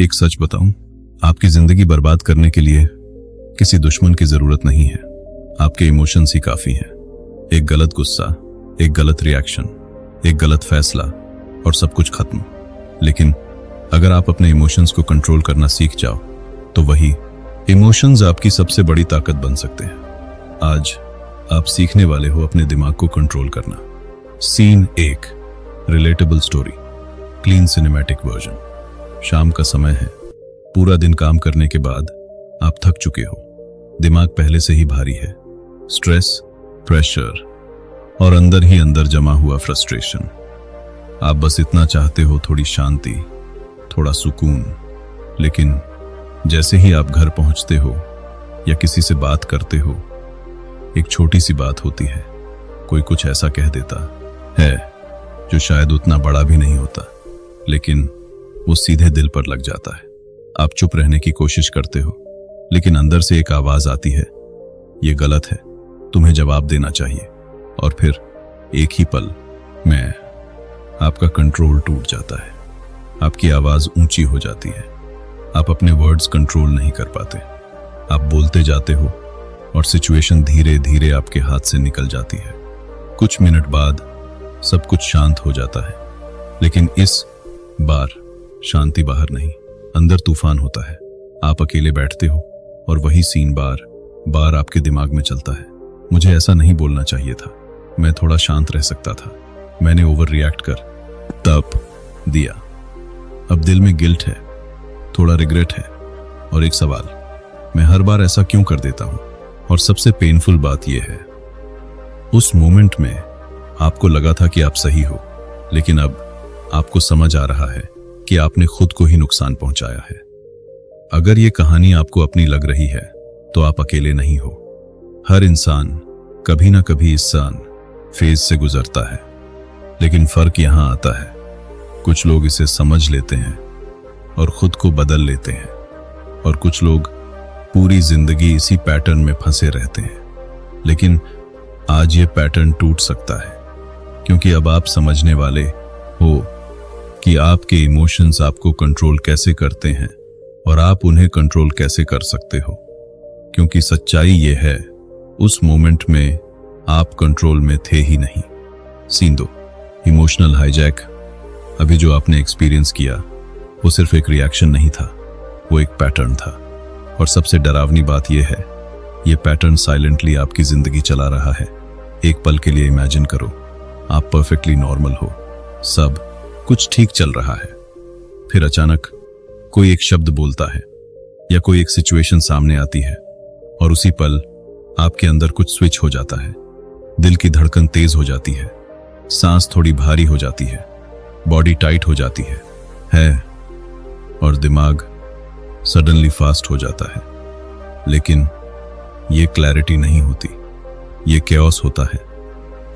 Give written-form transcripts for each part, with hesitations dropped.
एक सच बताऊं, आपकी जिंदगी बर्बाद करने के लिए किसी दुश्मन की जरूरत नहीं है। आपके इमोशंस ही काफी हैं। एक गलत गुस्सा, एक गलत रिएक्शन, एक गलत फैसला और सब कुछ खत्म। लेकिन अगर आप अपने इमोशंस को कंट्रोल करना सीख जाओ तो वही इमोशंस आपकी सबसे बड़ी ताकत बन सकते हैं। आज आप सीखने वाले हो अपने दिमाग को कंट्रोल करना। Scene 1, relatable story, clean cinematic version. शाम का समय है। पूरा दिन काम करने के बाद आप थक चुके हो। दिमाग पहले से ही भारी है। स्ट्रेस, प्रेशर और अंदर ही अंदर जमा हुआ फ्रस्ट्रेशन। आप बस इतना चाहते हो, थोड़ी शांति, थोड़ा सुकून। लेकिन जैसे ही आप घर पहुंचते हो या किसी से बात करते हो, एक छोटी सी बात होती है। कोई कुछ ऐसा कह देता है जो शायद उतना बड़ा भी नहीं होता, लेकिन वो सीधे दिल पर लग जाता है। आप चुप रहने की कोशिश करते हो, लेकिन अंदर से एक आवाज आती है, ये गलत है, तुम्हें जवाब देना चाहिए। और फिर एक ही पल में आपका कंट्रोल टूट जाता है। आपकी आवाज ऊंची हो जाती है। आप अपने वर्ड्स कंट्रोल नहीं कर पाते। आप बोलते जाते हो और सिचुएशन धीरे धीरे आपके हाथ से निकल जाती है। कुछ मिनट बाद सब कुछ शांत हो जाता है, लेकिन इस बार शांति बाहर नहीं, अंदर तूफान होता है। आप अकेले बैठते हो और वही सीन बार बार आपके दिमाग में चलता है। मुझे ऐसा नहीं बोलना चाहिए था, मैं थोड़ा शांत रह सकता था, मैंने ओवर रिएक्ट कर तब दिया। अब दिल में गिल्ट है, थोड़ा रिग्रेट है और एक सवाल, मैं हर बार ऐसा क्यों कर देता हूं? और सबसे पेनफुल बात यह है, उस मोमेंट में आपको लगा था कि आप सही हो, लेकिन अब आपको समझ आ रहा है कि आपने खुद को ही नुकसान पहुंचाया है। अगर ये कहानी आपको अपनी लग रही है तो आप अकेले नहीं हो। हर इंसान कभी ना कभी इस फेज से गुजरता है, लेकिन फर्क यहां आता है, कुछ लोग इसे समझ लेते हैं और खुद को बदल लेते हैं, और कुछ लोग पूरी जिंदगी इसी पैटर्न में फंसे रहते हैं। लेकिन आज ये पैटर्न टूट सकता है, क्योंकि अब आप समझने वाले हो कि आपके इमोशंस आपको कंट्रोल कैसे करते हैं और आप उन्हें कंट्रोल कैसे कर सकते हो। क्योंकि सच्चाई ये है, उस मोमेंट में आप कंट्रोल में थे ही नहीं। Scene 2, emotional hijack. अभी जो आपने एक्सपीरियंस किया वो सिर्फ एक रिएक्शन नहीं था, वो एक पैटर्न था। और सबसे डरावनी बात यह है, ये पैटर्न साइलेंटली आपकी जिंदगी चला रहा है। एक पल के लिए इमेजिन करो, आप परफेक्टली नॉर्मल हो, सब कुछ ठीक चल रहा है। फिर अचानक कोई एक शब्द बोलता है या कोई एक सिचुएशन सामने आती है, और उसी पल आपके अंदर कुछ स्विच हो जाता है। दिल की धड़कन तेज हो जाती है, सांस थोड़ी भारी हो जाती है, बॉडी टाइट हो जाती है और दिमाग सडनली फास्ट हो जाता है। लेकिन ये क्लैरिटी नहीं होती, ये कैओस होता है।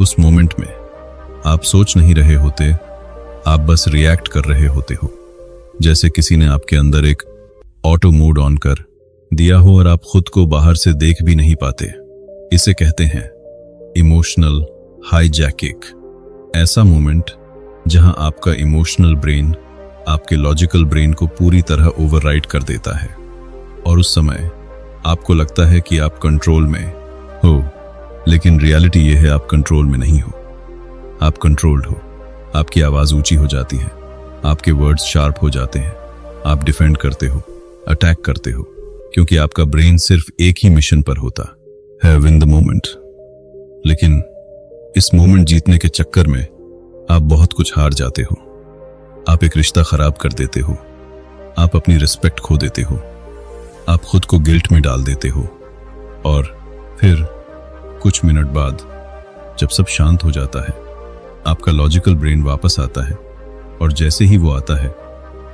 उस मोमेंट में आप सोच नहीं रहे होते, आप बस रिएक्ट कर रहे होते हो, जैसे किसी ने आपके अंदर एक ऑटो मोड ऑन कर दिया हो और आप खुद को बाहर से देख भी नहीं पाते। इसे कहते हैं इमोशनल हाईजैकिंग। ऐसा मोमेंट जहां आपका इमोशनल ब्रेन आपके लॉजिकल ब्रेन को पूरी तरह ओवरराइड कर देता है, और उस समय आपको लगता है कि आप कंट्रोल में हो, लेकिन रियलिटी यह है, आप कंट्रोल में नहीं हो। आप कंट्रोल्ड हो। आपकी आवाज ऊंची हो जाती है, आपके वर्ड्स शार्प हो जाते हैं, आप डिफेंड करते हो, अटैक करते हो, क्योंकि आपका ब्रेन सिर्फ एक ही मिशन पर होता है, विन द मोमेंट। लेकिन इस मोमेंट जीतने के चक्कर में आप बहुत कुछ हार जाते हो। आप एक रिश्ता खराब कर देते हो, आप अपनी रिस्पेक्ट खो देते हो, आप खुद को गिल्ट में डाल देते हो, और फिर कुछ मिनट बाद जब सब शांत हो जाता है, आपका लॉजिकल ब्रेन वापस आता है, और जैसे ही वो आता है,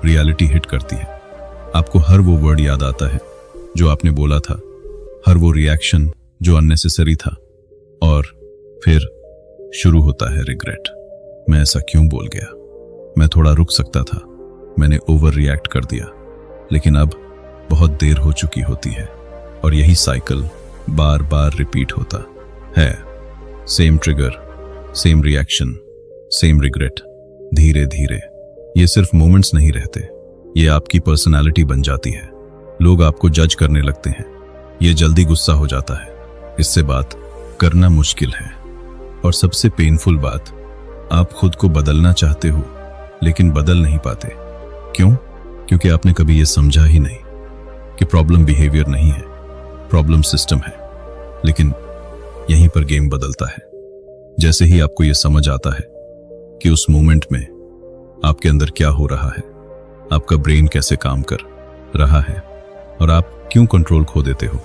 रियलिटी हिट करती है। आपको हर वो वर्ड याद आता है जो आपने बोला था, हर वो रिएक्शन जो अननेसेसरी था, और फिर शुरू होता है रिग्रेट। मैं ऐसा क्यों बोल गया? मैं थोड़ा रुक सकता था, मैंने ओवर रिएक्ट कर दिया। लेकिन अब बहुत देर हो चुकी होती है, और यही साइकिल बार बार रिपीट होता है। Same trigger, same reaction, same regret. धीरे धीरे ये सिर्फ मोमेंट्स नहीं रहते, ये आपकी पर्सनालिटी बन जाती है। लोग आपको जज करने लगते हैं। ये जल्दी गुस्सा हो जाता है। इससे बात करना मुश्किल है। और सबसे पेनफुल बात, आप खुद को बदलना चाहते हो लेकिन बदल नहीं पाते। क्यों? क्योंकि आपने कभी ये समझा ही नहीं कि प्रॉब्लम बिहेवियर नहीं है, प्रॉब्लम सिस्टम है। लेकिन यहीं पर गेम बदलता है। जैसे ही आपको ये समझ आता है कि उस मोमेंट में आपके अंदर क्या हो रहा है, आपका ब्रेन कैसे काम कर रहा है और आप क्यों कंट्रोल खो देते हो,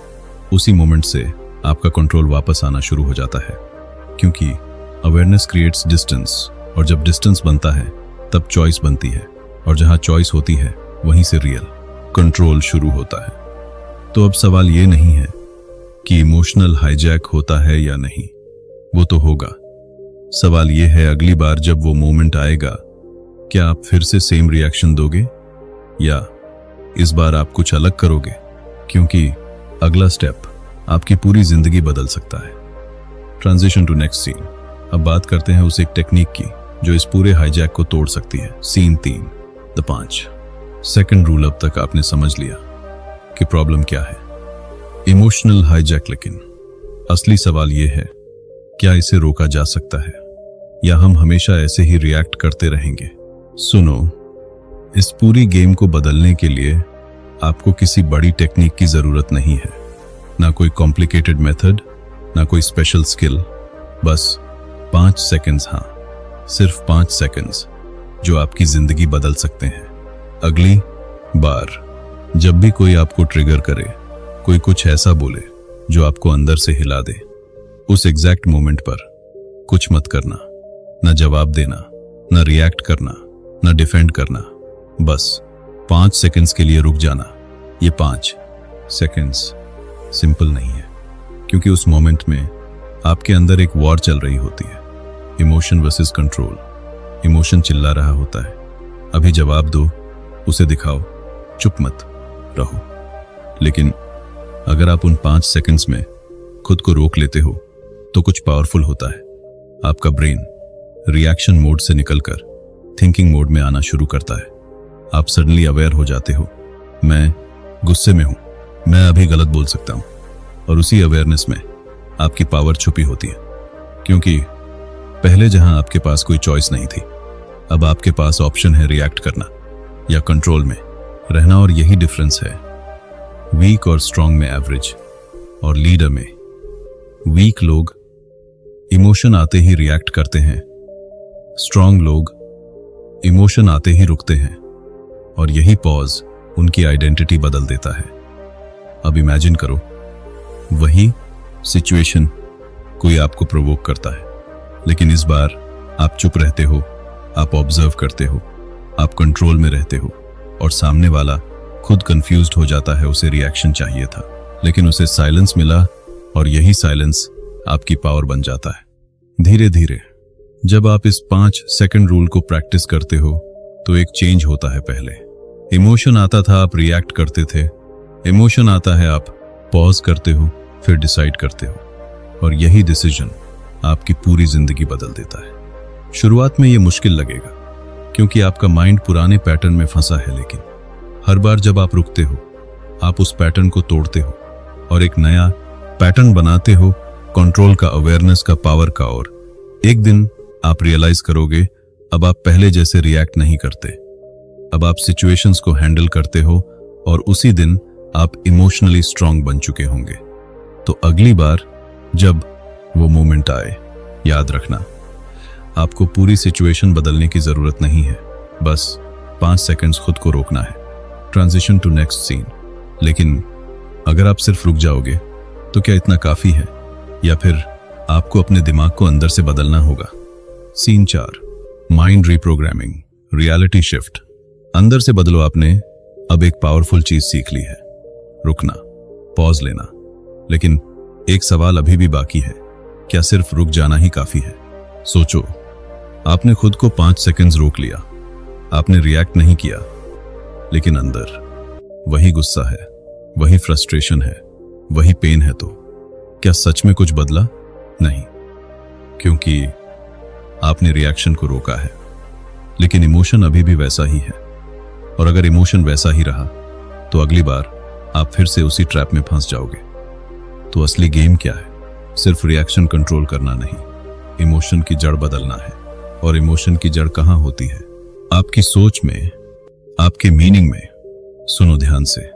उसी मोमेंट से आपका कंट्रोल वापस आना शुरू हो जाता है। क्योंकि अवेयरनेस क्रिएट्स डिस्टेंस, और जब डिस्टेंस बनता है तब चॉइस बनती है, और जहां चॉइस होती है वहीं से रियल कंट्रोल शुरू होता है। तो अब सवाल ये नहीं है कि इमोशनल हाईजैक होता है या नहीं, वो तो होगा। सवाल ये है, अगली बार जब वो मोमेंट आएगा, क्या आप फिर से सेम रिएक्शन दोगे या इस बार आप कुछ अलग करोगे? क्योंकि अगला स्टेप आपकी पूरी जिंदगी बदल सकता है। Transition to next scene. अब बात करते हैं उस एक टेक्निक की जो इस पूरे हाईजैक को तोड़ सकती है। Scene 3, the 5 second rule. अब तक आपने समझ लिया कि प्रॉब्लम क्या है, इमोशनल हाईजैक। लेकिन असली सवाल यह है, क्या इसे रोका जा सकता है या हम हमेशा ऐसे ही रिएक्ट करते रहेंगे? सुनो, इस पूरी गेम को बदलने के लिए आपको किसी बड़ी टेक्निक की जरूरत नहीं है, ना कोई कॉम्प्लिकेटेड मेथड, ना कोई स्पेशल स्किल। बस 5 सेकंड्स, हाँ सिर्फ 5 सेकंड्स, जो आपकी जिंदगी बदल सकते हैं। अगली बार जब भी कोई आपको ट्रिगर करे, कोई कुछ ऐसा बोले जो आपको अंदर से हिला दे, उस एग्जैक्ट मोमेंट पर कुछ मत करना, ना जवाब देना, ना रिएक्ट करना, ना डिफेंड करना। बस 5 सेकंड्स के लिए रुक जाना। ये 5 सेकंड्स सिंपल नहीं है, क्योंकि उस मोमेंट में आपके अंदर एक वॉर चल रही होती है, इमोशन वर्सेस कंट्रोल। इमोशन चिल्ला रहा होता है, अभी जवाब दो, उसे दिखाओ, चुप मत रहो। लेकिन अगर आप उन 5 सेकंड्स में खुद को रोक लेते हो तो कुछ पावरफुल होता है। आपका ब्रेन रिएक्शन मोड से निकलकर थिंकिंग मोड में आना शुरू करता है। आप सडनली अवेयर हो जाते हो, मैं गुस्से में हूं, मैं अभी गलत बोल सकता हूं। और उसी अवेयरनेस में आपकी पावर छुपी होती है, क्योंकि पहले जहां आपके पास कोई चॉइस नहीं थी, अब आपके पास ऑप्शन है रिएक्ट करना या कंट्रोल में रहना। और यही डिफरेंस है वीक और स्ट्रांग में, एवरेज और लीडर में। वीक लोग इमोशन आते ही रिएक्ट करते हैं, स्ट्रांग लोग इमोशन आते ही रुकते हैं, और यही पॉज उनकी आइडेंटिटी बदल देता है। अब इमेजिन करो, वही सिचुएशन, कोई आपको प्रोवोक करता है, लेकिन इस बार आप चुप रहते हो, आप ऑब्जर्व करते हो, आप कंट्रोल में रहते हो, और सामने वाला खुद कंफ्यूज्ड हो जाता है। उसे रिएक्शन चाहिए था, लेकिन उसे साइलेंस मिला, और यही साइलेंस आपकी पावर बन जाता है। धीरे धीरे जब आप इस 5 सेकंड रूल को प्रैक्टिस करते हो तो एक चेंज होता है। पहले इमोशन आता था, आप रिएक्ट करते थे। इमोशन आता है, आप पॉज करते हो, फिर डिसाइड करते हो, और यही डिसीजन आपकी पूरी जिंदगी बदल देता है। शुरुआत में यह मुश्किल लगेगा, क्योंकि आपका माइंड पुराने पैटर्न में फंसा है, लेकिन हर बार जब आप रुकते हो, आप उस पैटर्न को तोड़ते हो और एक नया पैटर्न बनाते हो, कंट्रोल का, अवेयरनेस का, पावर का। और एक दिन आप रियलाइज करोगे, अब आप पहले जैसे रिएक्ट नहीं करते, अब आप सिचुएशंस को हैंडल करते हो, और उसी दिन आप इमोशनली स्ट्रांग बन चुके होंगे। तो अगली बार जब वो मोमेंट आए, याद रखना, आपको पूरी सिचुएशन बदलने की जरूरत नहीं है, बस 5 सेकंड्स खुद को रोकना है। Transition to next scene. लेकिन अगर आप सिर्फ रुक जाओगे तो क्या इतना काफी है, या फिर आपको अपने दिमाग को अंदर से बदलना होगा? Scene 4, mind reprogramming, reality shift. अंदर से बदलो। आपने अब एक पावरफुल चीज सीख ली है, रुकना, पॉज लेना। लेकिन एक सवाल अभी भी बाकी है, क्या सिर्फ रुक जाना ही काफी है? सोचो, आपने खुद को 5 सेकंड्स रोक लिया, आपने रिएक्ट नहीं किया, लेकिन अंदर वही गुस्सा है, वही फ्रस्ट्रेशन है, वही पेन है। तो क्या सच में कुछ बदला? नहीं, क्योंकि आपने रिएक्शन को रोका है, लेकिन इमोशन अभी भी वैसा ही है। और अगर इमोशन वैसा ही रहा तो अगली बार आप फिर से उसी ट्रैप में फंस जाओगे। तो असली गेम क्या है? सिर्फ रिएक्शन कंट्रोल करना नहीं, इमोशन की जड़ बदलना है। और इमोशन की जड़ कहाँ होती है? आपकी सोच में, आपके मीनिंग में। सुनो ध्यान से,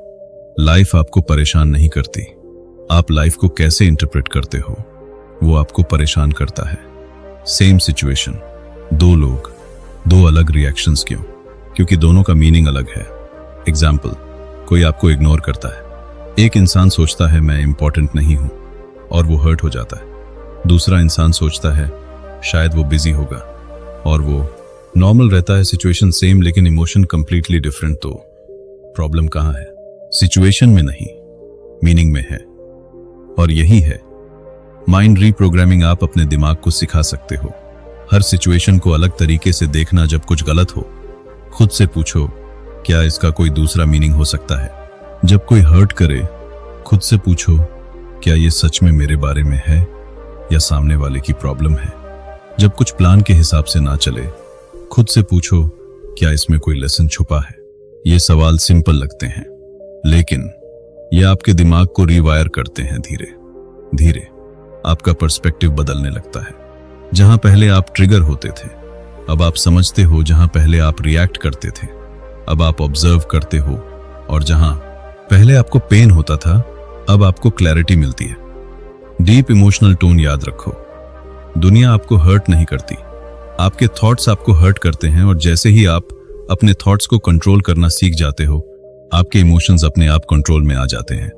लाइफ आपको परेशान नहीं करती, आप लाइफ को कैसे इंटरप्रेट करते हो वो आपको परेशान करता है। सेम सिचुएशन, दो लोग, दो अलग रिएक्शंस। क्यों? क्योंकि दोनों का मीनिंग अलग है। एग्जाम्पल, कोई आपको इग्नोर करता है। एक इंसान सोचता है मैं इंपॉर्टेंट नहीं हूं और वो हर्ट हो जाता है। दूसरा इंसान सोचता है शायद वो बिजी होगा और वो नॉर्मल रहता है। सिचुएशन सेम लेकिन इमोशन कंप्लीटली डिफरेंट। तो प्रॉब्लम कहाँ है? सिचुएशन में नहीं, मीनिंग में है। और यही है माइंड रीप्रोग्रामिंग। आप अपने दिमाग को सिखा सकते हो हर सिचुएशन को अलग तरीके से देखना। जब कुछ गलत हो खुद से पूछो क्या इसका कोई दूसरा मीनिंग हो सकता है। जब कोई हर्ट करे खुद से पूछो क्या ये सच में मेरे बारे में है या सामने वाले की प्रॉब्लम है। जब कुछ प्लान के हिसाब से ना चले खुद से पूछो क्या इसमें कोई लेसन छुपा है। ये सवाल सिंपल लगते हैं लेकिन ये आपके दिमाग को रीवायर करते हैं। धीरे धीरे आपका पर्सपेक्टिव बदलने लगता है। जहां पहले आप ट्रिगर होते थे अब आप समझते हो। जहां पहले आप रिएक्ट करते थे अब आप ऑब्जर्व करते हो। और जहां पहले आपको पेन होता था अब आपको क्लैरिटी मिलती है। डीप इमोशनल टोन याद रखो, दुनिया आपको हर्ट नहीं करती, आपके थॉट्स आपको हर्ट करते हैं। और जैसे ही आप अपने थॉट्स को कंट्रोल करना सीख जाते हो आपके इमोशंस अपने आप कंट्रोल में आ जाते हैं।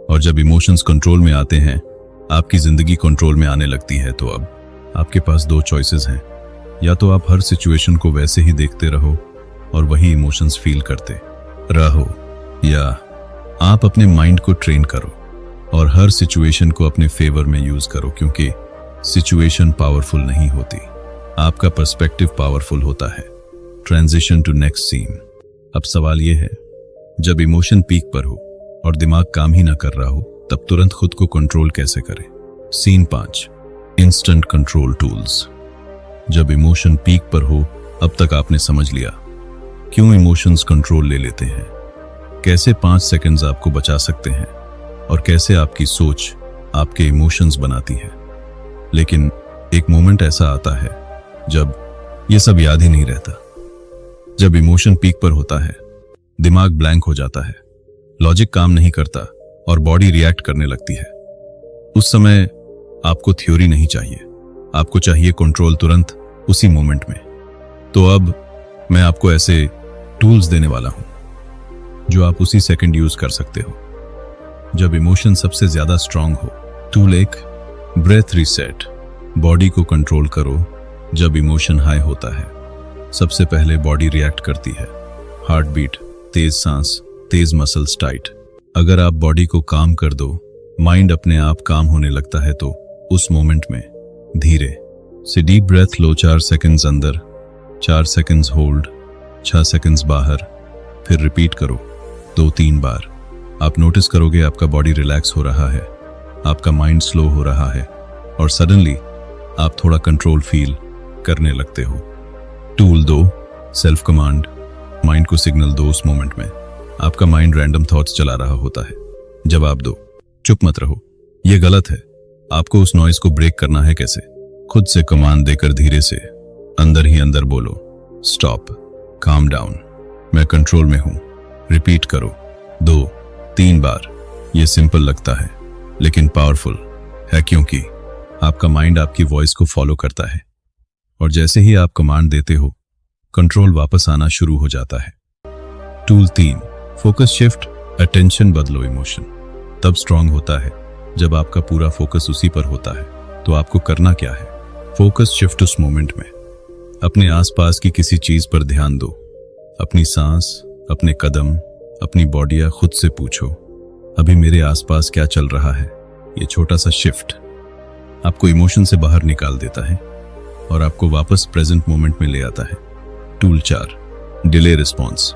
और जब इमोशंस कंट्रोल में आते हैं आपकी जिंदगी कंट्रोल में आने लगती है। तो अब आपके पास दो चॉइसेस हैं, या तो आप हर सिचुएशन को वैसे ही देखते रहो और वही इमोशंस फील करते रहो, या आप अपने माइंड को ट्रेन करो और हर सिचुएशन को अपने फेवर में यूज करो। क्योंकि सिचुएशन पावरफुल नहीं होती, आपका पर्सपेक्टिव पावरफुल होता है। Transition to next scene. अब सवाल यह है, जब इमोशन पीक पर हो और दिमाग काम ही ना कर रहा हो तब तुरंत खुद को कंट्रोल कैसे करें। Scene 5, instant control tools. जब इमोशन पीक पर हो अब तक आपने समझ लिया क्यों इमोशंस कंट्रोल ले लेते हैं, कैसे 5 सेकंड्स आपको बचा सकते हैं और कैसे आपकी सोच आपके इमोशंस बनाती है। लेकिन एक मोमेंट ऐसा आता है जब ये सब याद ही नहीं रहता। जब इमोशन पीक पर होता है दिमाग ब्लैंक हो जाता है, लॉजिक काम नहीं करता और बॉडी रिएक्ट करने लगती है। उस समय आपको थ्योरी नहीं चाहिए, आपको चाहिए कंट्रोल तुरंत उसी मोमेंट में। तो अब मैं आपको ऐसे टूल्स देने वाला हूं जो आप उसी सेकंड यूज कर सकते हो जब इमोशन सबसे ज्यादा स्ट्रांग हो। Tool 1, breath reset. बॉडी को कंट्रोल करो जब इमोशन हाई होता है। सबसे पहले बॉडी रिएक्ट करती है, हार्ट बीट, तेज सांस, तेज मसल्स टाइट। अगर आप बॉडी को काम कर दो माइंड अपने आप काम होने लगता है। तो उस मोमेंट में धीरे से डीप ब्रेथ लो, 4 सेकंड्स अंदर, 4 सेकंड्स होल्ड, 6 सेकंड्स बाहर, फिर रिपीट करो 2-3 बार। आप नोटिस करोगे आपका बॉडी रिलैक्स हो रहा है, आपका माइंड स्लो हो रहा है और सडनली आप थोड़ा कंट्रोल फील करने लगते हो। Tool 2, self command. माइंड को सिग्नल दो उस मोमेंट में। आपका माइंड रैंडम थॉट्स चला रहा होता है, जवाब दो, चुप मत रहो, ये गलत है। आपको उस नॉइज को ब्रेक करना है। कैसे? खुद से कमांड देकर धीरे से अंदर ही अंदर बोलो, स्टॉप, काम डाउन, मैं कंट्रोल में हूं। रिपीट करो 2-3 बार। ये सिंपल लगता है लेकिन पावरफुल है, क्योंकि आपका माइंड आपकी वॉइस को फॉलो करता है और जैसे ही आप कमांड देते हो कंट्रोल वापस आना शुरू हो जाता है। Tool 3, focus shift. अटेंशन बदलो। इमोशन तब स्ट्रांग होता है जब आपका पूरा फोकस उसी पर होता है। तो आपको करना क्या है? फोकस शिफ्ट उस मोमेंट में। अपने आसपास की किसी चीज पर ध्यान दो, अपनी सांस, अपने कदम, अपनी बॉडी। या खुद से पूछो अभी मेरे आसपास क्या चल रहा है। ये छोटा सा शिफ्ट आपको इमोशन से बाहर निकाल देता है और आपको वापस प्रेजेंट मोमेंट में ले आता है। Tool 4, delay response.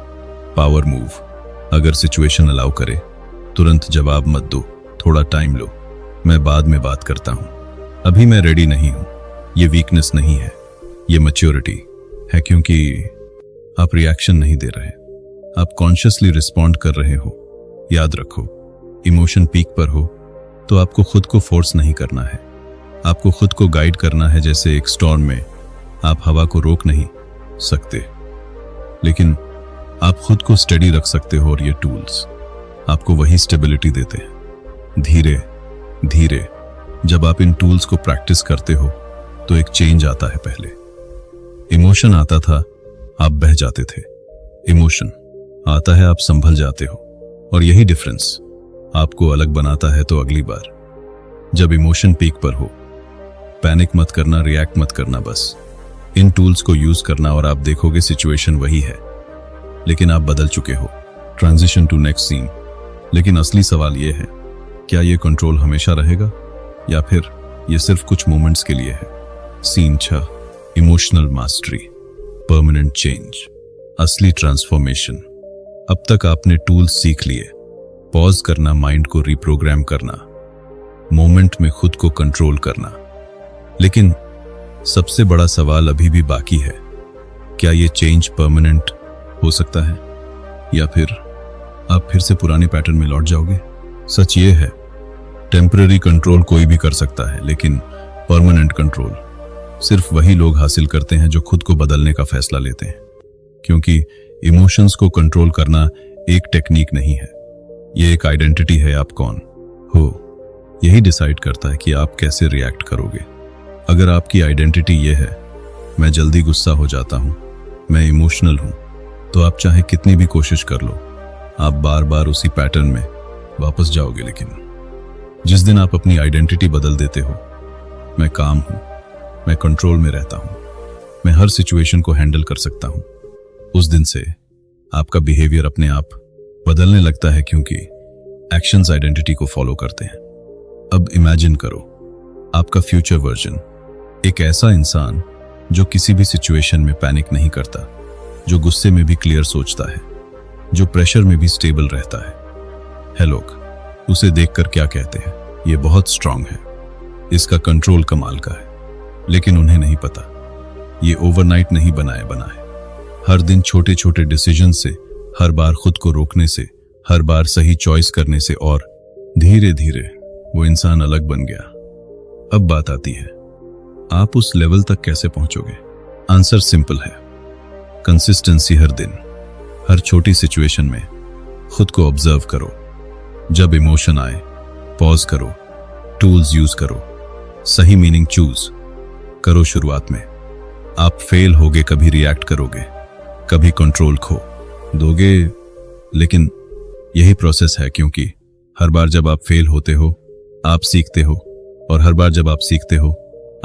Power move. अगर सिचुएशन अलाउ करे तुरंत जवाब मत दो, थोड़ा टाइम लो, मैं बाद में बात करता हूं, अभी मैं रेडी नहीं हूं। ये वीकनेस नहीं है, ये मैच्योरिटी है, क्योंकि आप रिएक्शन नहीं दे रहे, आप कॉन्शियसली रिस्पॉन्ड कर रहे हो। याद रखो, इमोशन पीक पर हो तो आपको खुद को फोर्स नहीं करना है, आपको खुद को गाइड करना है। जैसे एक स्टॉर्म में आप हवा को रोक नहीं सकते, लेकिन आप खुद को स्टेडी रख सकते हो, और ये टूल्स आपको वही स्टेबिलिटी देते हैं। धीरे धीरे जब आप इन टूल्स को प्रैक्टिस करते हो तो एक चेंज आता है। पहले इमोशन आता था, आप बह जाते थे। इमोशन आता है, आप संभल जाते हो, और यही डिफरेंस आपको अलग बनाता है। तो अगली बार जब इमोशन पीक पर हो, पैनिक मत करना, रिएक्ट मत करना, बस इन टूल्स को यूज करना, और आप देखोगे सिचुएशन वही है लेकिन आप बदल चुके हो। Transition to next scene. लेकिन असली सवाल यह है, क्या यह कंट्रोल हमेशा रहेगा या फिर यह सिर्फ कुछ मोमेंट्स के लिए है? Scene 6, emotional mastery, permanent change, असली ट्रांसफॉर्मेशन। अब तक आपने टूल्स सीख लिए, पॉज करना, माइंड को रिप्रोग्राम करना, मोमेंट में खुद को कंट्रोल करना, लेकिन सबसे बड़ा सवाल अभी भी बाकी है, क्या यह चेंज परमानेंट हो सकता है या फिर आप फिर से पुराने पैटर्न में लौट जाओगे? सच ये है, टेम्पररी कंट्रोल कोई भी कर सकता है, लेकिन परमानेंट कंट्रोल सिर्फ वही लोग हासिल करते हैं जो खुद को बदलने का फैसला लेते हैं। क्योंकि इमोशंस को कंट्रोल करना एक टेक्निक नहीं है, ये एक आइडेंटिटी है। आप कौन हो यही डिसाइड करता है कि आप कैसे रिएक्ट करोगे। अगर आपकी आइडेंटिटी ये है, मैं जल्दी गुस्सा हो जाता हूं, मैं इमोशनल हूं, तो आप चाहे कितनी भी कोशिश कर लो, आप बार बार उसी पैटर्न में वापस जाओगे। लेकिन जिस दिन आप अपनी आइडेंटिटी बदल देते हो, मैं काम हूं, मैं कंट्रोल में रहता हूं, मैं हर सिचुएशन को हैंडल कर सकता हूं, उस दिन से आपका बिहेवियर अपने आप बदलने लगता है, क्योंकि एक्शंस आइडेंटिटी को फॉलो करते हैं। अब इमेजिन करो, आपका फ्यूचर वर्जन एक ऐसा इंसान जो किसी भी सिचुएशन में पैनिक नहीं करता, जो गुस्से में भी क्लियर सोचता है, जो प्रेशर में भी स्टेबल रहता है लोग उसे देखकर क्या कहते हैं? ये बहुत स्ट्रांग है, इसका कंट्रोल कमाल का है। लेकिन उन्हें नहीं पता, ये ओवरनाइट नहीं बना है। हर दिन छोटे छोटे डिसीजन से, हर बार खुद को रोकने से, हर बार सही चॉइस करने से, और धीरे धीरे वो इंसान अलग बन गया। अब बात आती है, आप उस लेवल तक कैसे पहुंचोगे? आंसर सिंपल है, कंसिस्टेंसी। हर दिन, हर छोटी सिचुएशन में खुद को ऑब्जर्व करो। जब इमोशन आए, पॉज करो, टूल्स यूज करो, सही मीनिंग चूज करो। शुरुआत में आप फेल होगे, कभी रिएक्ट करोगे, कभी कंट्रोल खो दोगे, लेकिन यही प्रोसेस है। क्योंकि हर बार जब आप फेल होते हो, आप सीखते हो, और हर बार जब आप सीखते हो,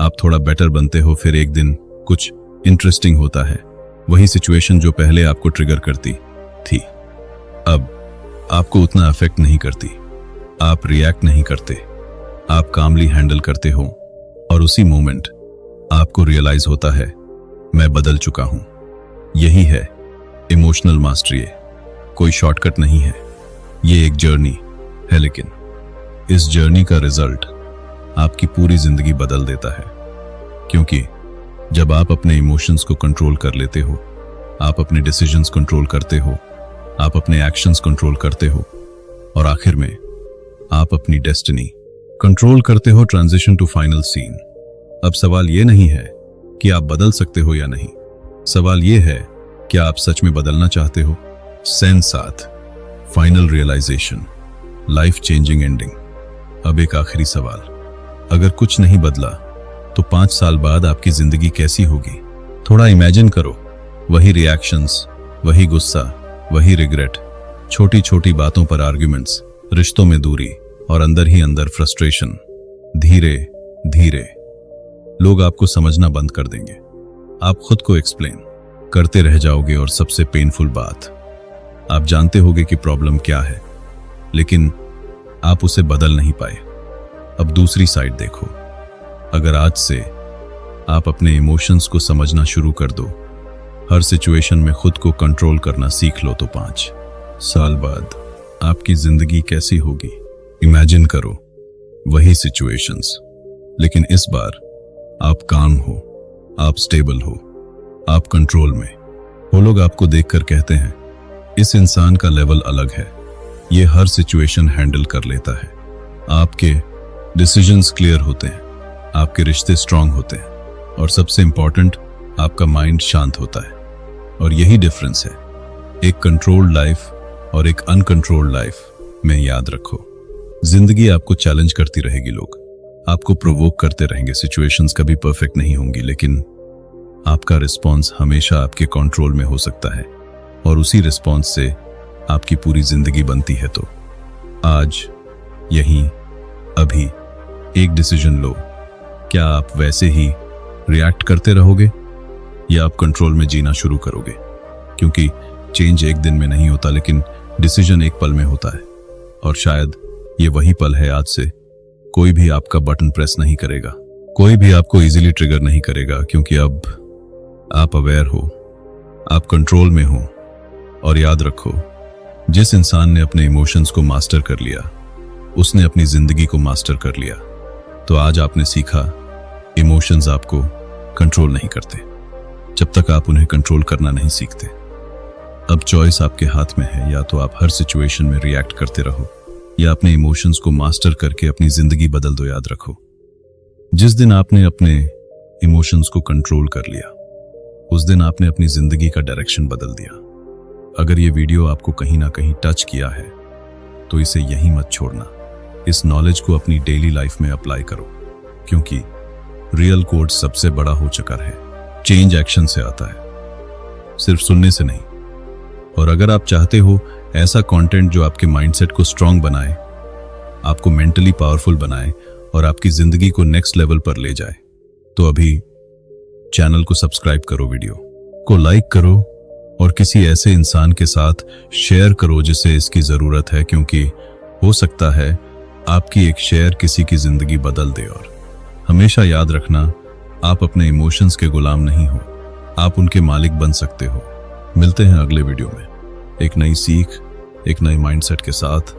आप थोड़ा बेटर बनते हो। फिर एक दिन कुछ इंटरेस्टिंग होता है, वही सिचुएशन जो पहले आपको ट्रिगर करती थी, अब आपको उतना अफेक्ट नहीं करती। आप रिएक्ट नहीं करते, आप कामली हैंडल करते हो, और उसी मोमेंट आपको रियलाइज होता है, मैं बदल चुका हूं। यही है इमोशनल मास्टरी। कोई शॉर्टकट नहीं है, ये एक जर्नी है, लेकिन इस जर्नी का रिजल्ट आपकी पूरी जिंदगी बदल देता है। क्योंकि जब आप अपने इमोशंस को कंट्रोल कर लेते हो, आप अपने डिसीजंस कंट्रोल करते हो, आप अपने एक्शंस कंट्रोल करते हो, और आखिर में आप अपनी डेस्टिनी कंट्रोल करते हो। Transition to final scene. अब सवाल यह नहीं है कि आप बदल सकते हो या नहीं, सवाल यह है क्या आप सच में बदलना चाहते हो? Scene 7, final realization, life changing ending. अब एक आखिरी सवाल, अगर कुछ नहीं बदला तो 5 साल बाद आपकी जिंदगी कैसी होगी? थोड़ा इमेजिन करो, वही रिएक्शंस, वही गुस्सा, वही रिग्रेट, छोटी छोटी बातों पर आर्ग्यूमेंट्स, रिश्तों में दूरी, और अंदर ही अंदर फ्रस्ट्रेशन। धीरे धीरे लोग आपको समझना बंद कर देंगे, आप खुद को एक्सप्लेन करते रह जाओगे, और सबसे पेनफुल बात, आप जानते होगे कि प्रॉब्लम क्या है, लेकिन आप उसे बदल नहीं पाए। अब दूसरी साइड देखो, अगर आज से आप अपने इमोशंस को समझना शुरू कर दो, हर सिचुएशन में खुद को कंट्रोल करना सीख लो, तो 5 साल बाद आपकी जिंदगी कैसी होगी? इमेजिन करो, वही सिचुएशंस, लेकिन इस बार आप काम हो, आप स्टेबल हो, आप कंट्रोल में हो। लोग आपको देखकर कहते हैं, इस इंसान का लेवल अलग है। ये हर सिचुएशन हैंडल कर लेता है। आपके डिसीजंस क्लियर होते हैं, आपके रिश्ते स्ट्रांग होते हैं और सबसे इंपॉर्टेंट, आपका माइंड शांत होता है। और यही डिफरेंस है एक कंट्रोल्ड लाइफ और एक अनकंट्रोल्ड लाइफ में। याद रखो, जिंदगी आपको चैलेंज करती रहेगी, लोग आपको प्रोवोक करते रहेंगे, सिचुएशंस कभी परफेक्ट नहीं होंगी, लेकिन आपका रिस्पॉन्स हमेशा आपके कंट्रोल में हो सकता है और उसी रिस्पॉन्स से आपकी पूरी जिंदगी बनती है। तो आज यहीं अभी एक डिसीजन लो। क्या आप वैसे ही रिएक्ट करते रहोगे या आप कंट्रोल में जीना शुरू करोगे? क्योंकि चेंज एक दिन में नहीं होता, लेकिन डिसीजन एक पल में होता है। और शायद ये वही पल है, आज से कोई भी आपका बटन प्रेस नहीं करेगा, कोई भी आपको इजीली ट्रिगर नहीं करेगा, क्योंकि अब आप अवेयर हो, आप कंट्रोल में हो। और याद रखो, जिस इंसान ने अपने इमोशंस को मास्टर कर लिया, उसने अपनी जिंदगी को मास्टर कर लिया। तो आज आपने सीखा, इमोशंस आपको कंट्रोल नहीं करते जब तक आप उन्हें कंट्रोल करना नहीं सीखते। अब चॉइस आपके हाथ में है, या तो आप हर सिचुएशन में रिएक्ट करते रहो या अपने इमोशंस को मास्टर करके अपनी जिंदगी बदल दो। याद रखो, जिस दिन आपने अपने इमोशंस को कंट्रोल कर लिया, उस दिन आपने अपनी जिंदगी का डायरेक्शन बदल दिया। अगर ये वीडियो आपको कहीं ना कहीं टच किया है तो इसे यहीं मत छोड़ना। इस नॉलेज को अपनी डेली लाइफ में अप्लाई करो, क्योंकि रियल कोड सबसे बड़ा हो चुका है। चेंज एक्शन से आता है, सिर्फ सुनने से नहीं। और अगर आप चाहते हो ऐसा कंटेंट जो आपके माइंडसेट को स्ट्रांग बनाए, आपको मेंटली पावरफुल बनाए और आपकी जिंदगी को नेक्स्ट लेवल पर ले जाए, तो अभी चैनल को सब्सक्राइब करो, वीडियो को लाइक करो और किसी ऐसे इंसान के साथ शेयर करो जिसे इसकी जरूरत है, क्योंकि हो सकता है आपकी एक शेयर किसी की जिंदगी बदल दे। और हमेशा याद रखना, आप अपने इमोशंस के गुलाम नहीं हो, आप उनके मालिक बन सकते हो। मिलते हैं अगले वीडियो में एक नई सीख, एक नए माइंडसेट के साथ।